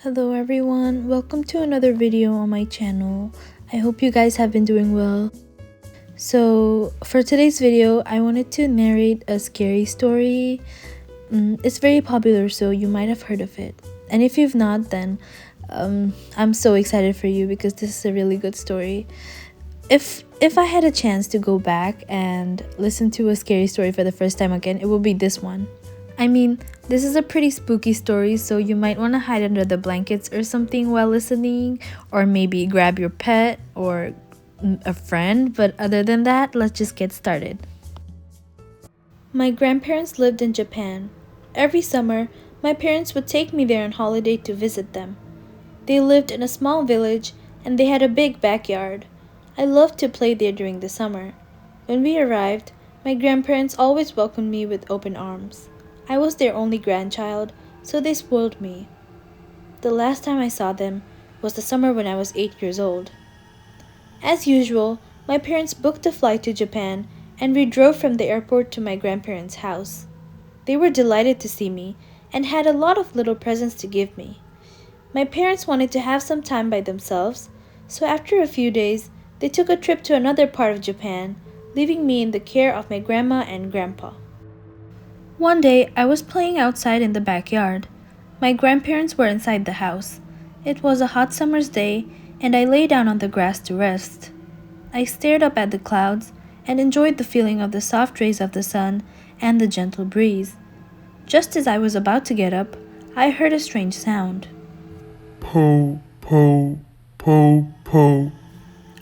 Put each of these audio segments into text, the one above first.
Hello everyone, welcome to another video on my channel. I hope you guys have been doing well. So for today's video, I wanted to narrate a scary story. It's very popular, so you might have heard of it. And if you've not, then I'm so excited for you because this is a really good story. If I had a chance to go back and listen to a scary story for the first time again, it would be this one. I mean, this is a pretty spooky story, so you might want to hide under the blankets or something while listening, or maybe grab your pet or a friend, but other than that, let's just get started. My grandparents lived in Japan. Every summer, my parents would take me there on holiday to visit them. They lived in a small village and they had a big backyard. I loved to play there during the summer. When we arrived, my grandparents always welcomed me with open arms. I was their only grandchild, so they spoiled me. The last time I saw them was the summer when I was 8 years old. As usual, my parents booked a flight to Japan and we drove from the airport to my grandparents' house. They were delighted to see me and had a lot of little presents to give me. My parents wanted to have some time by themselves, so after a few days, they took a trip to another part of Japan, leaving me in the care of my grandma and grandpa. One day, I was playing outside in the backyard. My grandparents were inside the house. It was a hot summer's day, and I lay down on the grass to rest. I stared up at the clouds and enjoyed the feeling of the soft rays of the sun and the gentle breeze. Just as I was about to get up, I heard a strange sound. Po, po, po, po.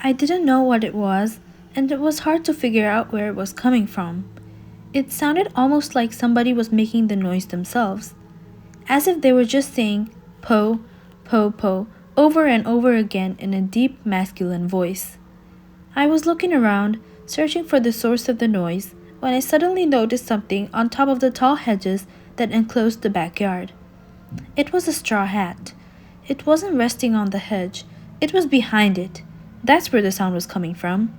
I didn't know what it was, and it was hard to figure out where it was coming from. It sounded almost like somebody was making the noise themselves, as if they were just saying po, po, po over and over again in a deep masculine voice. I was looking around, searching for the source of the noise, when I suddenly noticed something on top of the tall hedges that enclosed the backyard. It was a straw hat. It wasn't resting on the hedge, it was behind it. That's where the sound was coming from.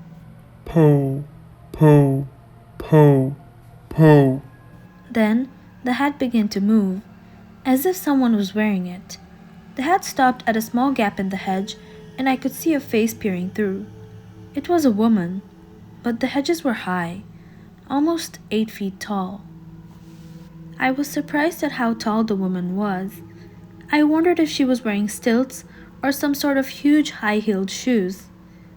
Po, po, po, po. Then, the hat began to move, as if someone was wearing it. The hat stopped at a small gap in the hedge, and I could see a face peering through. It was a woman, but the hedges were high, almost 8 feet tall. I was surprised at how tall the woman was. I wondered if she was wearing stilts or some sort of huge high-heeled shoes.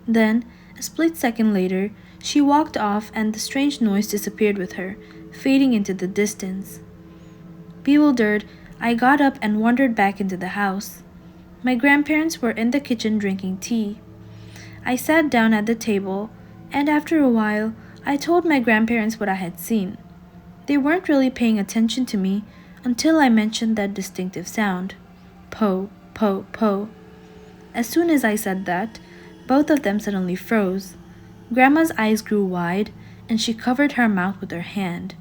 Then, a split second later, she walked off and the strange noise disappeared with her, fading into the distance. Bewildered, I got up and wandered back into the house. My grandparents were in the kitchen drinking tea. I sat down at the table, and after a while, I told my grandparents what I had seen. They weren't really paying attention to me until I mentioned that distinctive sound. Po, po, po. As soon as I said that, both of them suddenly froze. Grandma's eyes grew wide, and she covered her mouth with her hand.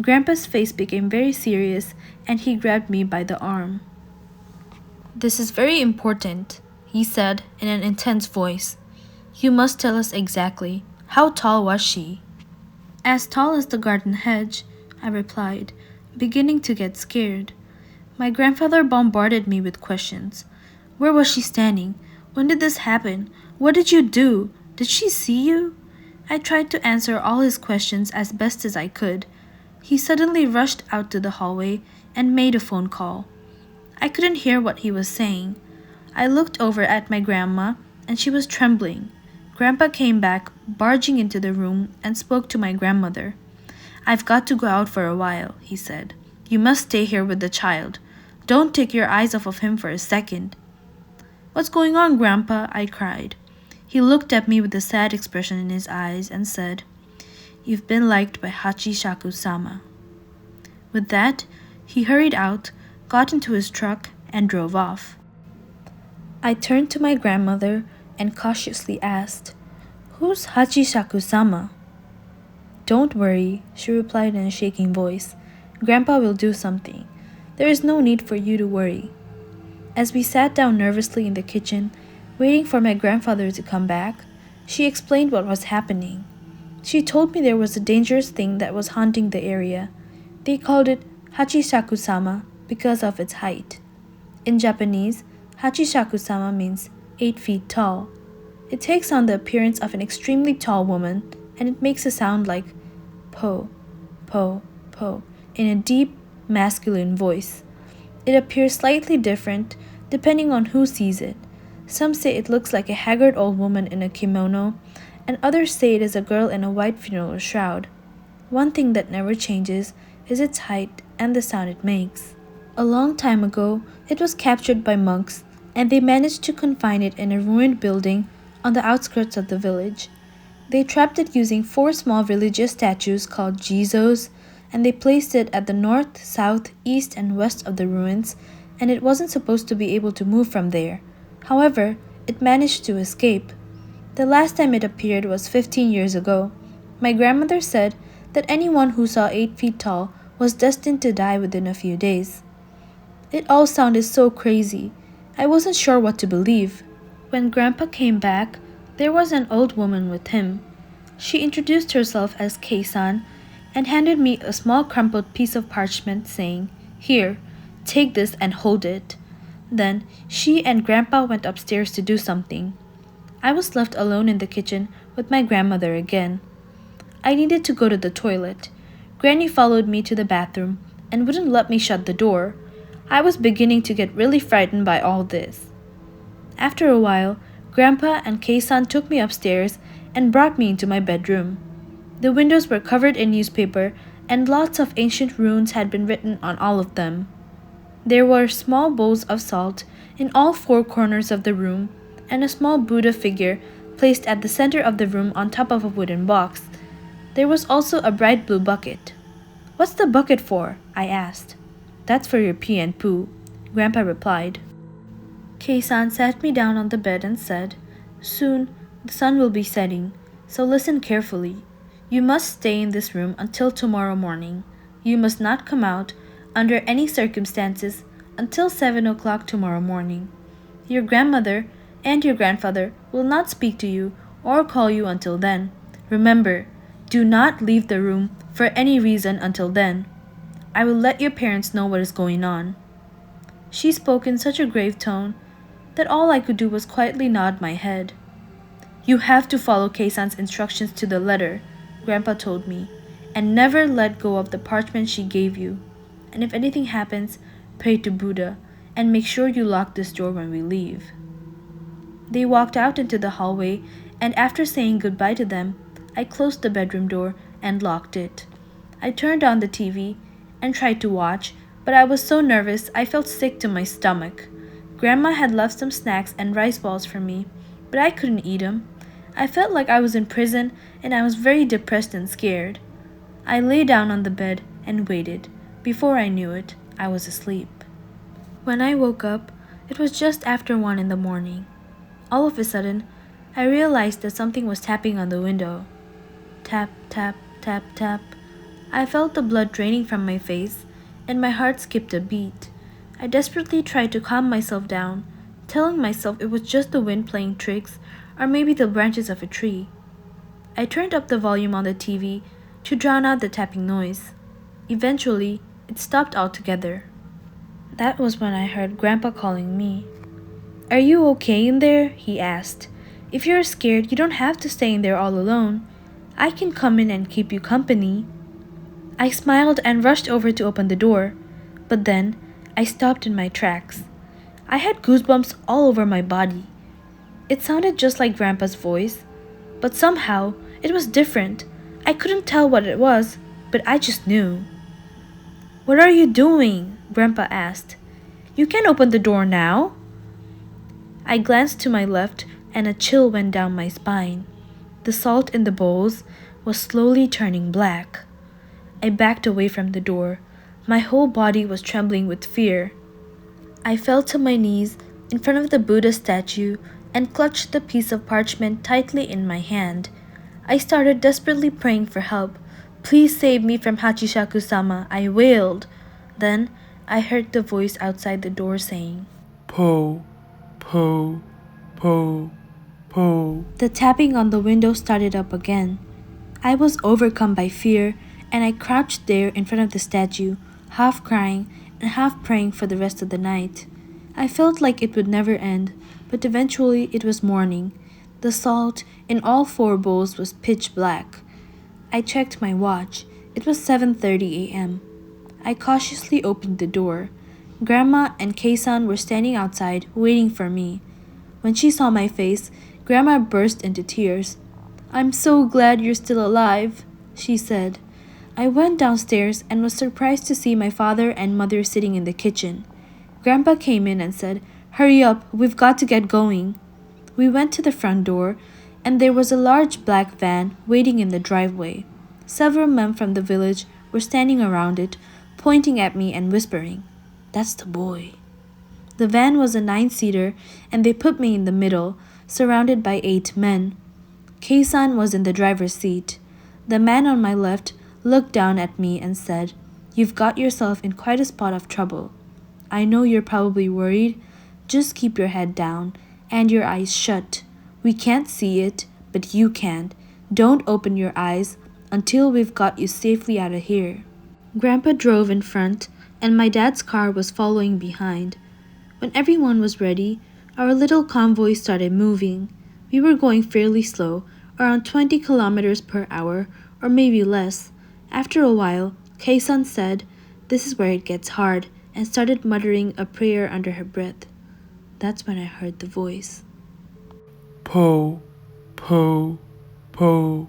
Grandpa's face became very serious, and he grabbed me by the arm. "This is very important," he said in an intense voice. "You must tell us exactly. How tall was she?" "As tall as the garden hedge," I replied, beginning to get scared. My grandfather bombarded me with questions. Where was she standing? When did this happen? What did you do? Did she see you? I tried to answer all his questions as best as I could. He suddenly rushed out to the hallway and made a phone call. I couldn't hear what he was saying. I looked over at my grandma and she was trembling. Grandpa came back, barging into the room, and spoke to my grandmother. "I've got to go out for a while," he said. "You must stay here with the child. Don't take your eyes off of him for a second." "What's going on, Grandpa?" I cried. He looked at me with a sad expression in his eyes and said, "You've been liked by Hachishaku-sama." With that, he hurried out, got into his truck, and drove off. I turned to my grandmother and cautiously asked, "Who's Hachishaku-sama?" "Don't worry," she replied in a shaking voice. "Grandpa will do something. There is no need for you to worry." As we sat down nervously in the kitchen, waiting for my grandfather to come back, she explained what was happening. She told me there was a dangerous thing that was haunting the area. They called it Hachishaku-sama because of its height. In Japanese, Hachishaku-sama means 8 feet tall. It takes on the appearance of an extremely tall woman, and it makes a sound like po, po, po, in a deep, masculine voice. It appears slightly different depending on who sees it. Some say it looks like a haggard old woman in a kimono, and others say it is a girl in a white funeral shroud. One thing that never changes is its height and the sound it makes. A long time ago, it was captured by monks, and they managed to confine it in a ruined building on the outskirts of the village. They trapped it using 4 small religious statues called jizos, and they placed it at the north, south, east, and west of the ruins, and it wasn't supposed to be able to move from there. However, it managed to escape. The last time it appeared was 15 years ago. My grandmother said that anyone who saw 8 feet tall was destined to die within a few days. It all sounded so crazy. I wasn't sure what to believe. When Grandpa came back, there was an old woman with him. She introduced herself as Kei-san and handed me a small crumpled piece of parchment saying, "Here, take this and hold it." Then she and Grandpa went upstairs to do something. I was left alone in the kitchen with my grandmother again. I needed to go to the toilet. Granny followed me to the bathroom and wouldn't let me shut the door. I was beginning to get really frightened by all this. After a while, Grandpa and Kei-san took me upstairs and brought me into my bedroom. The windows were covered in newspaper and lots of ancient runes had been written on all of them. There were small bowls of salt in all 4 corners of the room and a small Buddha figure placed at the center of the room on top of a wooden box. There was also a bright blue bucket. "What's the bucket for?" I asked. "That's for your pee and poo," Grandpa replied. Kei-san sat me down on the bed and said, "Soon the sun will be setting, so listen carefully. You must stay in this room until tomorrow morning. You must not come out, under any circumstances, until 7 o'clock tomorrow morning. Your grandmother and your grandfather will not speak to you or call you until then. Remember, do not leave the room for any reason until then. I will let your parents know what is going on." She spoke in such a grave tone that all I could do was quietly nod my head. "You have to follow Kei-san's instructions to the letter," Grandpa told me, "and never let go of the parchment she gave you. And if anything happens, pray to Buddha, and make sure you lock this door when we leave." They walked out into the hallway, and after saying goodbye to them, I closed the bedroom door and locked it. I turned on the TV and tried to watch, but I was so nervous I felt sick to my stomach. Grandma had left some snacks and rice balls for me, but I couldn't eat them. I felt like I was in prison and I was very depressed and scared. I lay down on the bed and waited. Before I knew it, I was asleep. When I woke up, it was just after 1 in the morning. All of a sudden, I realized that something was tapping on the window. Tap, tap, tap, tap. I felt the blood draining from my face, and my heart skipped a beat. I desperately tried to calm myself down, telling myself it was just the wind playing tricks, or maybe the branches of a tree. I turned up the volume on the TV to drown out the tapping noise. Eventually, it stopped altogether. That was when I heard Grandpa calling me. "Are you okay in there?" he asked. "If you're scared, you don't have to stay in there all alone. I can come in and keep you company." I smiled and rushed over to open the door, but then I stopped in my tracks. I had goosebumps all over my body. It sounded just like Grandpa's voice, but somehow it was different. I couldn't tell what it was, but I just knew. "What are you doing?" Grandpa asked. "You can't open the door now." I glanced to my left and a chill went down my spine. The salt in the bowls was slowly turning black. I backed away from the door. My whole body was trembling with fear. I fell to my knees in front of the Buddha statue and clutched the piece of parchment tightly in my hand. I started desperately praying for help. "Please save me from Hachishaku-sama," I wailed. Then I heard the voice outside the door saying, Po, po, po, po. The tapping on the window started up again. I was overcome by fear, and I crouched there in front of the statue, half crying and half praying for the rest of the night. I felt like it would never end, but eventually it was morning. The salt in all four bowls was pitch black. I checked my watch. It was 7:30 a.m. I cautiously opened the door. Grandma and Keisan were standing outside waiting for me. When she saw my face, Grandma burst into tears. "I'm so glad you're still alive," she said. I went downstairs and was surprised to see my father and mother sitting in the kitchen. Grandpa came in and said, "Hurry up, we've got to get going." We went to the front door, and there was a large black van waiting in the driveway. Several men from the village were standing around it, pointing at me and whispering, "That's the boy." The van was a 9-seater, and they put me in the middle, surrounded by 8 men. Keisan was in the driver's seat. The man on my left looked down at me and said, "You've got yourself in quite a spot of trouble. I know you're probably worried. Just keep your head down and your eyes shut. We can't see it, but you can. Don't open your eyes until we've got you safely out of here." Grandpa drove in front, and my dad's car was following behind. When everyone was ready, our little convoy started moving. We were going fairly slow, around 20 kilometers per hour, or maybe less. After a while, Keisan said, "This is where it gets hard," and started muttering a prayer under her breath. That's when I heard the voice. Po, po, po,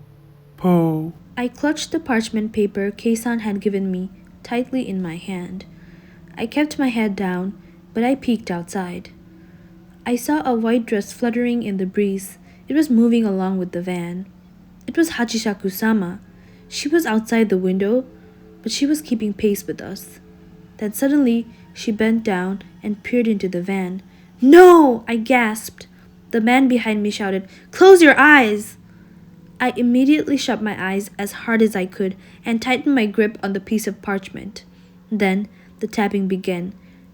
po. I clutched the parchment paper Keisan had given me tightly in my hand. I kept my head down, but I peeked outside. I saw a white dress fluttering in the breeze. It was moving along with the van. It was Hachishaku-sama. She was outside the window, but she was keeping pace with us. Then suddenly, she bent down and peered into the van. "No!" I gasped. The man behind me shouted, "Close your eyes!" I immediately shut my eyes as hard as I could and tightened my grip on the piece of parchment. Then the tapping began.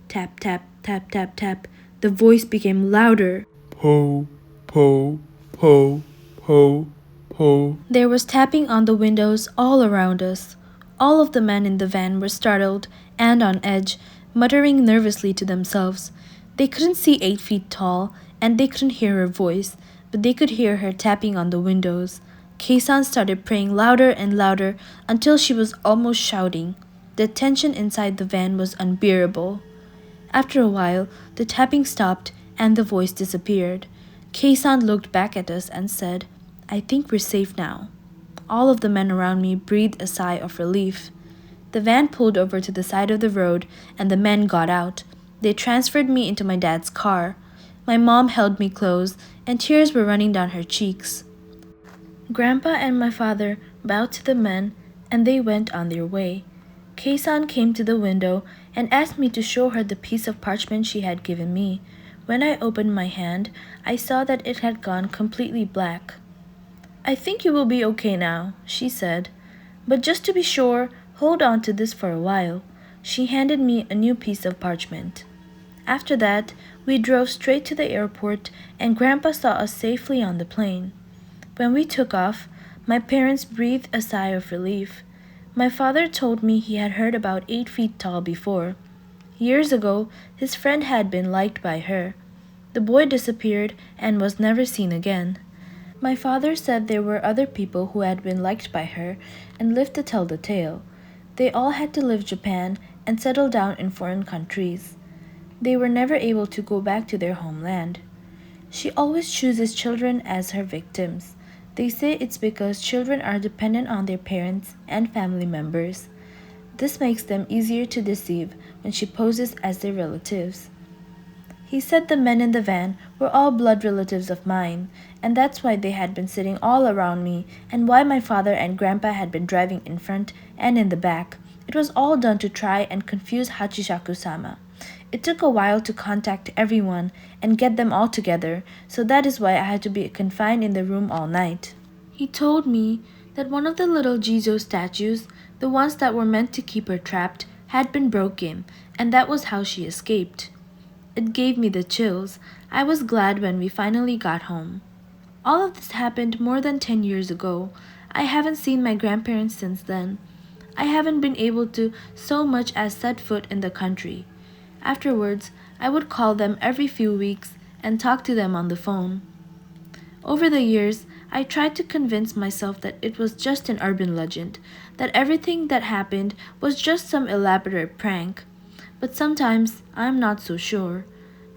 Tap, tap, tap, tap, tap. The voice became louder. Po, po, po, po, po. There was tapping on the windows all around us. All of the men in the van were startled and on edge, muttering nervously to themselves. They couldn't see 8 feet tall, and they couldn't hear her voice, but they could hear her tapping on the windows. Keisan started praying louder and louder until she was almost shouting. The tension inside the van was unbearable. After a while, the tapping stopped and the voice disappeared. Keisan looked back at us and said, "I think we're safe now." All of the men around me breathed a sigh of relief. The van pulled over to the side of the road and the men got out. They transferred me into my dad's car. My mom held me close and tears were running down her cheeks. Grandpa and my father bowed to the men and they went on their way. Keisan came to the window and asked me to show her the piece of parchment she had given me. When I opened my hand, I saw that it had gone completely black. "I think you will be okay now," she said. "But just to be sure, hold on to this for a while." She handed me a new piece of parchment. After that, we drove straight to the airport and Grandpa saw us safely on the plane. When we took off, my parents breathed a sigh of relief. My father told me he had heard about 8 feet tall before. Years ago, his friend had been liked by her. The boy disappeared and was never seen again. My father said there were other people who had been liked by her and lived to tell the tale. They all had to leave Japan and settle down in foreign countries. They were never able to go back to their homeland. She always chooses children as her victims. They say it's because children are dependent on their parents and family members. This makes them easier to deceive when she poses as their relatives. He said the men in the van were all blood relatives of mine, and that's why they had been sitting all around me and why my father and Grandpa had been driving in front and in the back. It was all done to try and confuse Hachishaku-sama. It took a while to contact everyone and get them all together, so that is why I had to be confined in the room all night. He told me that one of the little Jizo statues, the ones that were meant to keep her trapped, had been broken, and that was how she escaped. It gave me the chills. I was glad when we finally got home. All of this happened more than 10 years ago. I haven't seen my grandparents since then. I haven't been able to so much as set foot in the country. Afterwards, I would call them every few weeks and talk to them on the phone. Over the years, I tried to convince myself that it was just an urban legend, that everything that happened was just some elaborate prank. But sometimes I'm not so sure.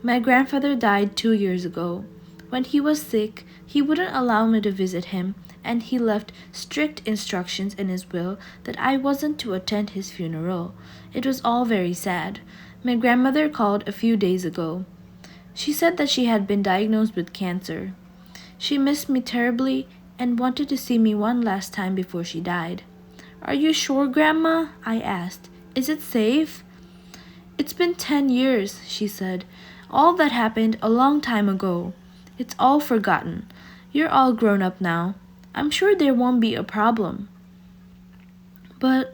My grandfather died 2 years ago. When he was sick, he wouldn't allow me to visit him, and he left strict instructions in his will that I wasn't to attend his funeral. It was all very sad. My grandmother called a few days ago. She said that she had been diagnosed with cancer. She missed me terribly and wanted to see me one last time before she died. "Are you sure, Grandma?" I asked. "Is it safe?" "It's been 10 years," she said. "All that happened a long time ago. It's all forgotten. You're all grown up now. I'm sure there won't be a problem." But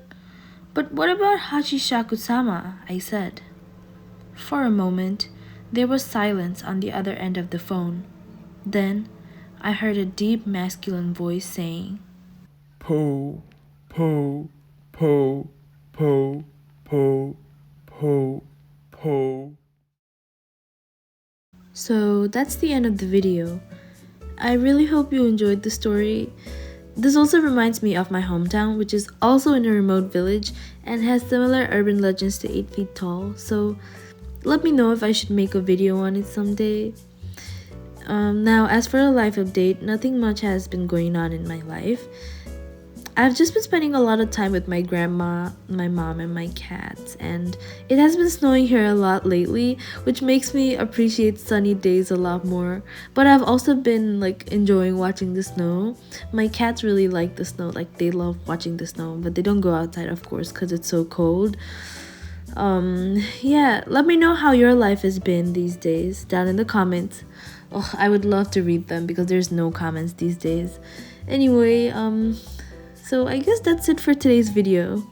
what about Hachishaku-sama?" I said. For a moment, there was silence on the other end of the phone. Then, I heard a deep masculine voice saying, Po, po, po, po, po, po, po. So that's the end of the video. I really hope you enjoyed the story. This also reminds me of my hometown, which is also in a remote village and has similar urban legends to 8 feet tall. So let me know if I should make a video on it someday. Now, as for a life update, nothing much has been going on in my life. I've just been spending a lot of time with my grandma, my mom, and my cats, and it has been snowing here a lot lately, which makes me appreciate sunny days a lot more. But I've also been enjoying watching the snow. My cats really like the snow, they love watching the snow, but they don't go outside, of course, because it's so cold. Yeah, let me know how your life has been these days down in the comments. Oh, I would love to read them because there's no comments these days. Anyway, so I guess that's it for today's video.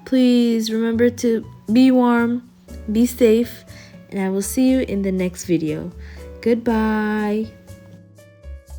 Please remember to be warm, be safe, and I will see you in the next video. Goodbye.